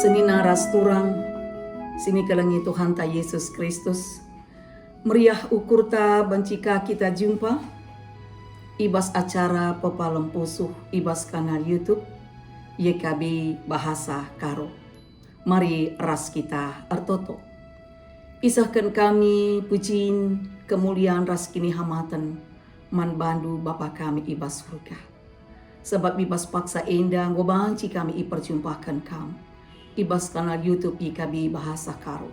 Senina rasturang, sini kelengi Tuhan ta Yesus Kristus. Meriah ukur ta bancika kita jumpa, ibas acara pepalem pusuh, ibas kanal YouTube, YKB Bahasa Karo. Mari ras kita ertoto. Isahkan kami pujiin kemuliaan ras kini hamatan, man bandu Bapa kami ibas surga. Sebab ibas paksa endang gobanci kami iperjumpakan kamu. Ibas kanal YouTube YKB Bahasa Karo.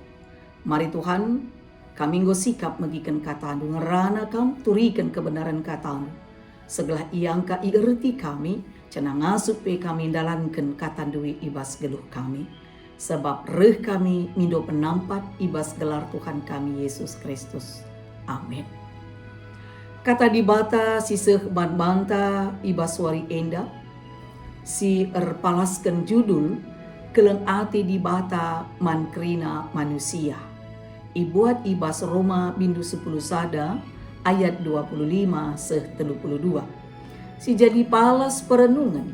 Mari Tuhan, kami nggo sikap magikan katamu, ngerana kam turikan kebenaran katamu. Segala iangka ierti kami, cenang ngasup kami dalankan kata duwi ibas geluh kami. Sebab reh kami mindo penampat ibas gelar Tuhan kami Yesus Kristus. Amin. Kata dibata siseh banta ibas wari enda, si erpalaskan judul keleng ati dibata mankrina manusia. Ibuat ibas Roma bindu 10 sada ayat 25 seh 32. Si jadi palas perenungan.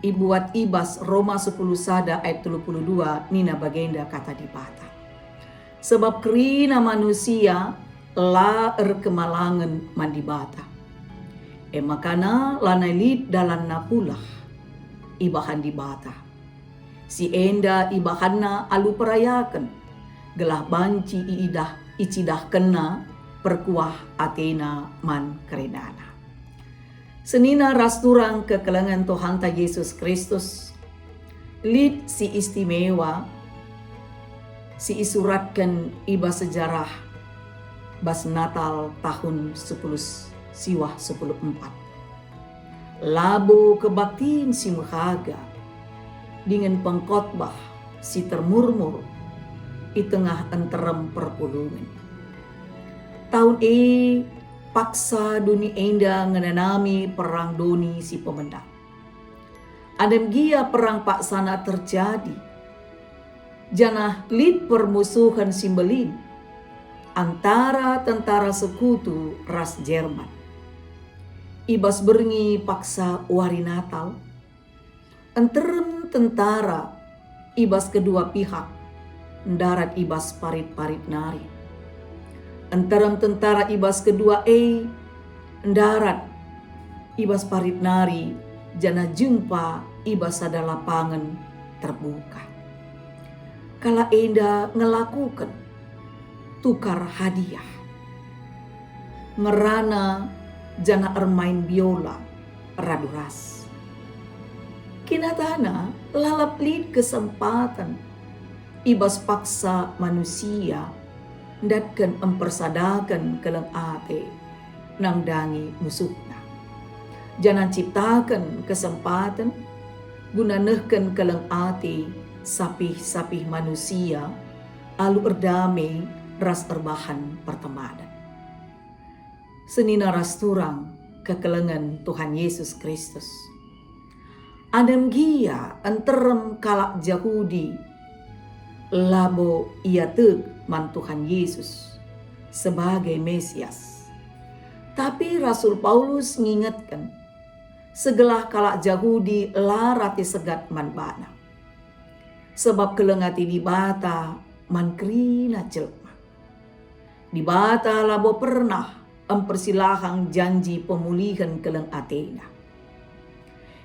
Ibuat ibas Roma 10 sada ayat 32 nina bagenda kata dibata. Sebab krina manusia la kemalangan mandibata. Makana lanai lid dalan napulah ibahan dibata. Si enda ibahanna alu perayakan, gelah banci iidah icidah kena perkuah Athena man kerenana. Senina rasturang kekelengan Tuhan ta Yesus Kristus, lid si istimewa, si isuratkan iba sejarah bas Natal tahun 10 siwah 10.4. Labo kebaktiin si mehaga, dengan pengkhotbah si termurmur di tengah enterem perpulungan. Tahun paksa duni enda ngenanami perang doni si pemendang. Adem gia perang paksana terjadi. Janah lid permusuhan simbelin antara tentara sekutu ras Jerman. Ibas berngi paksa wari Natal. Enterem tentara ibas kedua pihak, darat ibas parit-parit nari. Enterem tentara ibas kedua darat ibas parit nari, jana jumpa ibas ada lapangan terbuka. Kala enda ngelakukan tukar hadiah. Ngerana jana ermain biola raduras. Kinatana lalap lid kesempatan ibas paksa manusia datkan empersadakan keleng ate nang dangi musuhna. Jangan ciptakan kesempatan guna nehken keleng ate sapih-sapih manusia alu erdame ras erbahan pertemanan. Senina rasturang kekelengan Tuhan Yesus Kristus. Adem gia enterem kalak Yahudi labo ia teg man Tuhan Yesus sebagai Mesias. Tapi Rasul Paulus ngingetkan segelah kalak Yahudi larati segat man bana. Sebab kelengati dibata man krina jelma. Dibata labo pernah empersilahang janji pemulihan keleng Athena.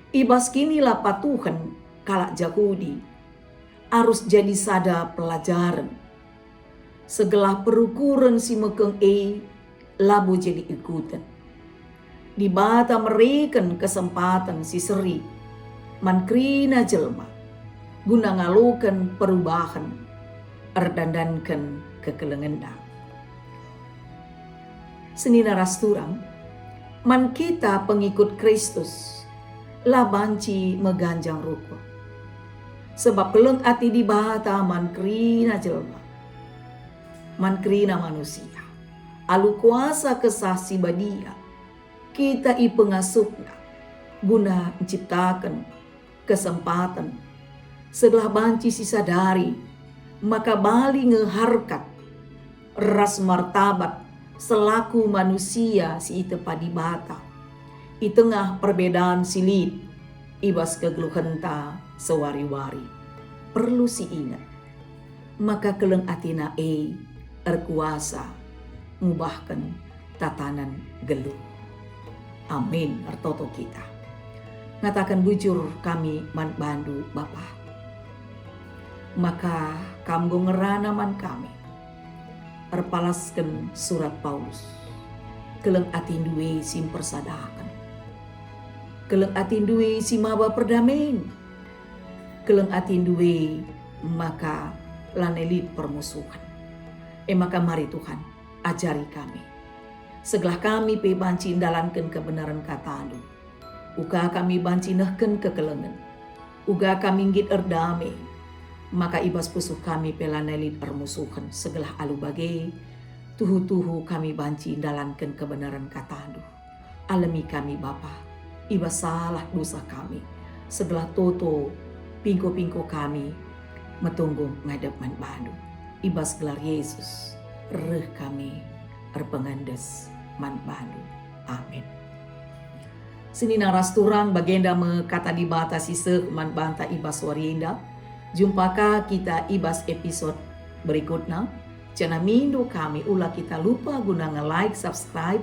Ibas kini lapa Tuhan kalak Yahudi harus jadi sada pelajaran. Segelah perukuran si mekeng labo jadi ikutan. Dibata mereken kesempatan si seri mankrina jelma guna ngalukan perubahan erdandankan kekelengendang. Senina rasturang man kita pengikut Kristus labanci meganjang ruko. Sebab keleng ati dibata mankrina jelma, mankrina manusia. Alu kuasa kesah si badia, kita ipengasupna guna menciptakan kesempatan. Setelah banci si sadari, maka bali ngeharkat ras martabat selaku manusia si ite padibata. I tengah perbedaan silid, ibas kegeluhenta sewari-wari. perlu si ingat. Maka keleng atina erkuasa ngubahkan tatanan geluh. Amin artoto kita. Ngatakan bujur kami man bandu Bapa. Maka kamgo ngerana man kami. Erpalaskan surat Paulus. Keleng atin duwe sim persadakan. Keleng atin duwe si maba perdamaian. Keleng atin duwe maka lanelit permusuhan. Maka mari Tuhan ajari kami. Segelah kami pe banci indalankan kebenaran kata anu. Uga kami banci nehken kekelengan. Uga kami ngit erdame. Maka ibas pusuh kami pe lanelit permusuhan. Segelah alu bagai tuhu-tuhu kami banci indalankan kebenaran kata anu. Alami kami Bapa. Ibas salah dosa kami. Segelah toto pingko-pingko kami metunggu ngadep man bandu. Ibas gelar Yesus reh kami erpengandes man bandu. Amin. Sini naras turang bagenda me kata dibatasi seh man banta ibas warienda. Jumpaka kita ibas episode berikutnya. Cana mindo kami ulah kita lupa guna nge-like, subscribe.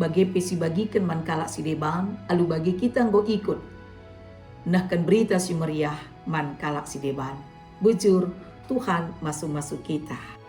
Bagi pesi bagikan man kalak si deban. Alu bagi kita nggo ikut. Nahkan berita si meriah man kalak si deban. Bujur Tuhan masuk-masuk kita.